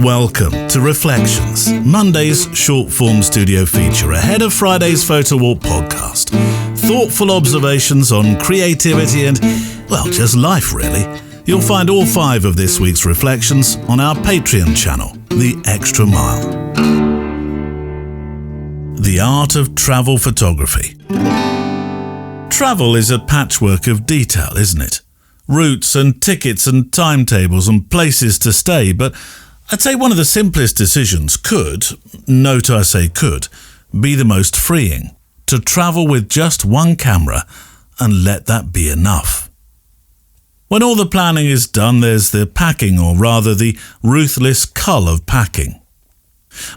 Welcome to Reflections, Monday's short-form studio feature ahead of Friday's Photo Walk podcast. Thoughtful observations on creativity and, well, just life really. You'll find all 5 of this week's reflections on our Patreon channel, The Extra Mile. The art of travel photography. Travel is a patchwork of detail, isn't it? Routes and tickets and timetables and places to stay, but I'd say one of the simplest decisions could, note I say could, be the most freeing. To travel with just one camera and let that be enough. When all the planning is done, there's the packing, or rather the ruthless cull of packing.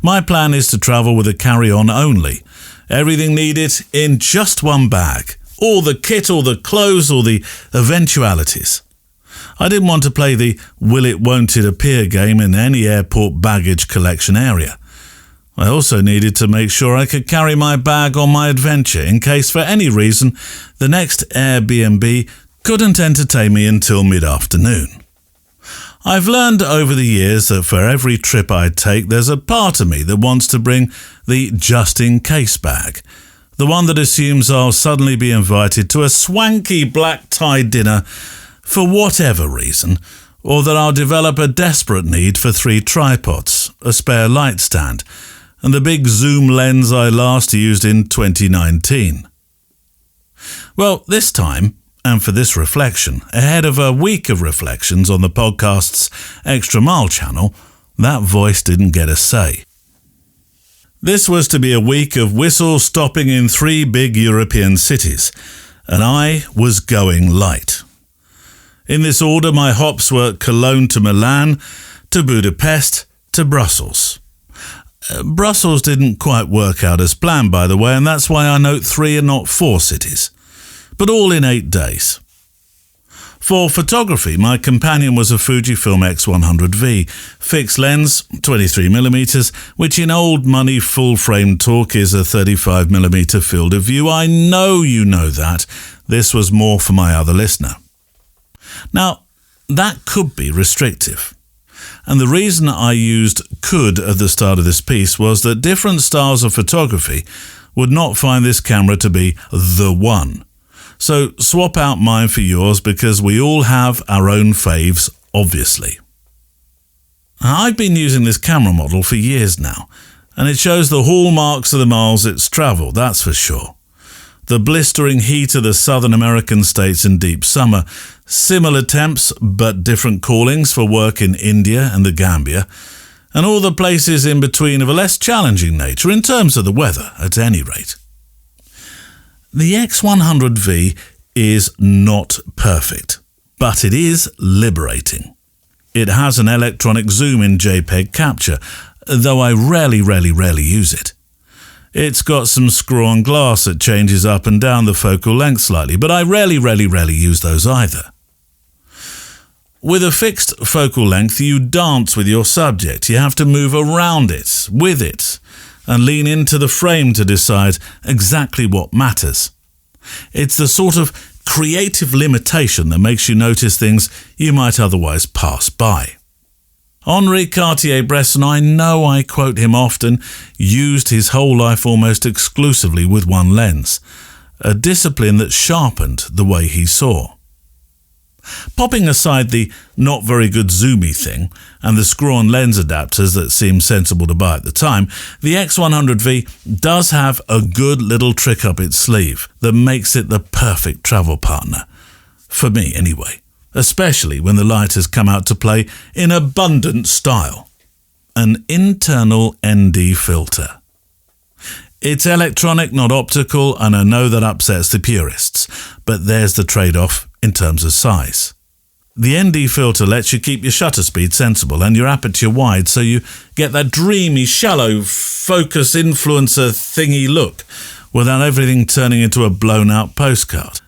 My plan is to travel with a carry-on only. Everything needed in just one bag. All the kit, all the clothes, all the eventualities. I didn't want to play the will it won't it appear game in any airport baggage collection area. I also needed to make sure I could carry my bag on my adventure in case for any reason the next Airbnb couldn't entertain me until mid-afternoon. I've learned over the years that for every trip I take there's a part of me that wants to bring the just-in-case bag. The one that assumes I'll suddenly be invited to a swanky black-tie dinner for whatever reason, or that I'll develop a desperate need for 3 tripods, a spare light stand, and the big zoom lens I last used in 2019. Well, this time, and for this reflection, ahead of a week of reflections on the podcast's Extra Mile channel, that voice didn't get a say. This was to be a week of whistle-stopping in 3 big European cities, and I was going light. In this order, my hops were Cologne to Milan, to Budapest, to Brussels. Brussels didn't quite work out as planned, by the way, and that's why I note 3 and not 4 cities, but all in 8 days. For photography, my companion was a Fujifilm X100V, fixed lens, 23mm, which in old money full-frame talk is a 35mm field of view. I know you know that. This was more for my other listener. Now, that could be restrictive. And the reason I used could at the start of this piece was that different styles of photography would not find this camera to be the one. So swap out mine for yours because we all have our own faves, obviously. I've been using this camera model for years now, and it shows the hallmarks of the miles it's travelled, that's for sure. The blistering heat of the Southern American states in deep summer, similar temps but different callings for work in India and the Gambia, and all the places in between of a less challenging nature in terms of the weather, at any rate. The X100V is not perfect, but it is liberating. It has an electronic zoom in JPEG capture, though I rarely use it. It's got some screw-on glass that changes up and down the focal length slightly, but I rarely use those either. With a fixed focal length, you dance with your subject. You have to move around it, with it, and lean into the frame to decide exactly what matters. It's the sort of creative limitation that makes you notice things you might otherwise pass by. Henri Cartier-Bresson, I know I quote him often, used his whole life almost exclusively with one lens, a discipline that sharpened the way he saw. Popping aside the not very good zoomy thing and the screw-on lens adapters that seemed sensible to buy at the time, the X100V does have a good little trick up its sleeve that makes it the perfect travel partner. For me, anyway. Especially when the light has come out to play in abundant style. An internal ND filter. It's electronic, not optical, and I know that upsets the purists, but there's the trade-off in terms of size. The ND filter lets you keep your shutter speed sensible and your aperture wide so you get that dreamy, shallow, focus influencer thingy look without everything turning into a blown-out postcard.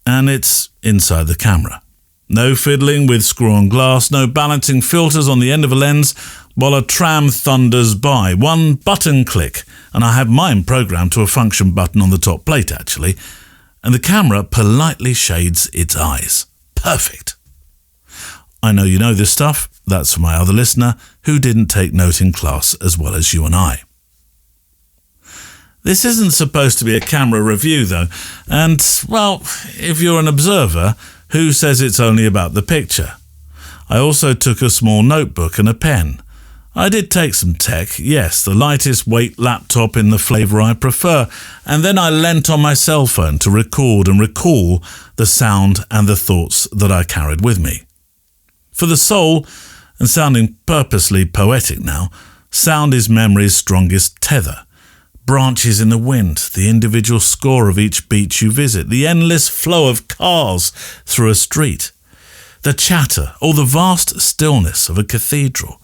And it's inside the camera. No fiddling with screw-on glass, no balancing filters on the end of a lens while a tram thunders by. One button click, and I have mine programmed to a function button on the top plate actually, and the camera politely shades its eyes. Perfect. I know you know this stuff, That's for my other listener who didn't take note in class as well as you and I. This isn't supposed to be a camera review though, and, well, if you're an observer, who says it's only about the picture? I also took a small notebook and a pen. I did take some tech, yes, the lightest weight laptop in the flavour I prefer, and then I leant on my cell phone to record and recall the sound and the thoughts that I carried with me. For the soul, and sounding purposely poetic now, sound is memory's strongest tether. Branches in the wind, the individual score of each beach you visit, the endless flow of cars through a street, the chatter or the vast stillness of a cathedral.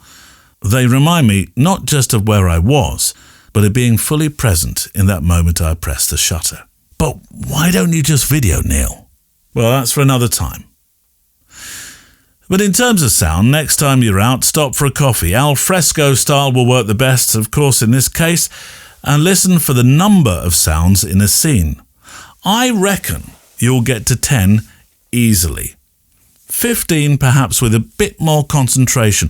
They remind me not just of where I was, but of being fully present in that moment I pressed the shutter. But why don't you just video, Neil? Well, that's for another time. But in terms of sound, next time you're out, stop for a coffee. Al fresco style will work the best, of course, in this case, and listen for the number of sounds in a scene. I reckon you'll get to 10 easily. 15 perhaps with a bit more concentration.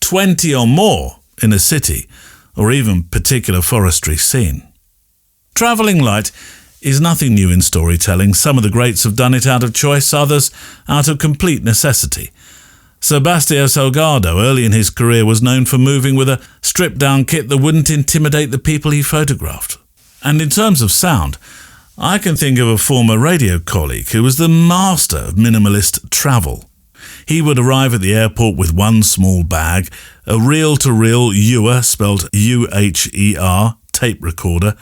20 or more in a city, or even particular forestry scene. Travelling light is nothing new in storytelling. Some of the greats have done it out of choice, others out of complete necessity. Sebastião Salgado, early in his career, was known for moving with a stripped-down kit that wouldn't intimidate the people he photographed. And in terms of sound, I can think of a former radio colleague who was the master of minimalist travel. He would arrive at the airport with one small bag, a reel-to-reel Uher, spelled U-H-E-R, tape recorder,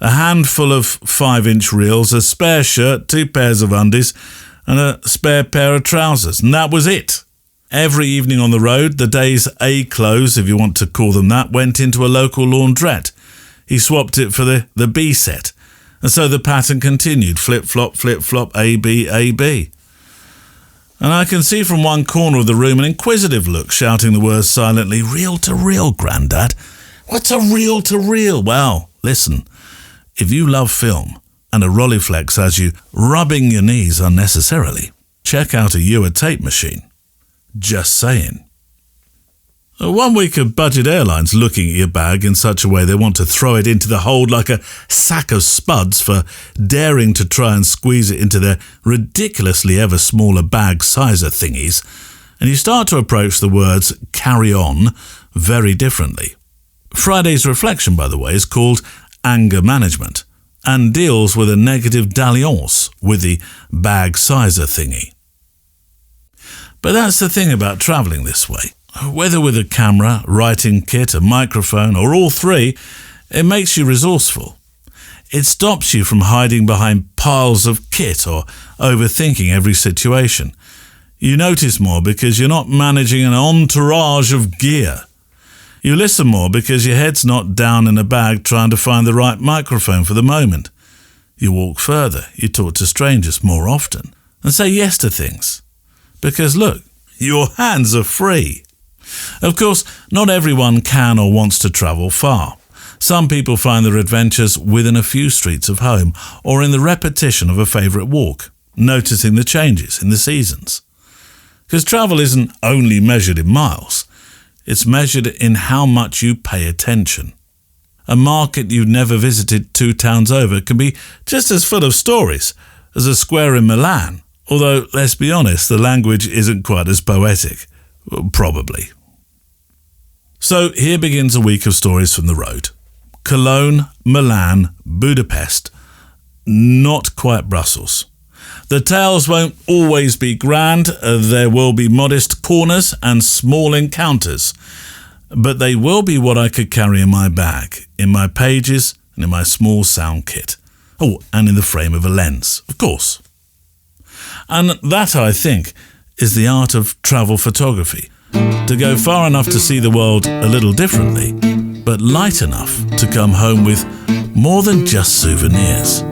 a handful of 5-inch reels, a spare shirt, 2 pairs of undies, and a spare pair of trousers, and that was it. Every evening on the road, the day's A clothes, if you want to call them that, went into a local laundrette. He swapped it for the B set, and so the pattern continued, flip-flop, A-B, A-B. And I can see from one corner of the room an inquisitive look shouting the words silently, "Reel-to-reel, Grandad? What's a reel-to-reel?" Well, listen, if you love film and a Rolleiflex has you rubbing your knees unnecessarily, check out a Uher tape machine. Just saying. 1 week of budget airlines looking at your bag in such a way they want to throw it into the hold like a sack of spuds for daring to try and squeeze it into their ridiculously ever smaller bag sizer thingies, and you start to approach the words "carry on" very differently. Friday's reflection, by the way, is called Anger Management and deals with a negative dalliance with the bag sizer thingy. But that's the thing about travelling this way. Whether with a camera, writing kit, a microphone, or all three, it makes you resourceful. It stops you from hiding behind piles of kit or overthinking every situation. You notice more because you're not managing an entourage of gear. You listen more because your head's not down in a bag trying to find the right microphone for the moment. You walk further, you talk to strangers more often, and say yes to things. Because look, your hands are free. Of course, not everyone can or wants to travel far. Some people find their adventures within a few streets of home or in the repetition of a favourite walk, noticing the changes in the seasons. Because travel isn't only measured in miles, it's measured in how much you pay attention. A market you've never visited 2 towns over can be just as full of stories as a square in Milan, although, let's be honest, the language isn't quite as poetic. Probably. So here begins a week of stories from the road. Cologne, Milan, Budapest, not quite Brussels. The tales won't always be grand, there will be modest corners and small encounters, but they will be what I could carry in my bag, in my pages and in my small sound kit. Oh, and in the frame of a lens, of course. And that, I think, is the art of travel photography. To go far enough to see the world a little differently, but light enough to come home with more than just souvenirs.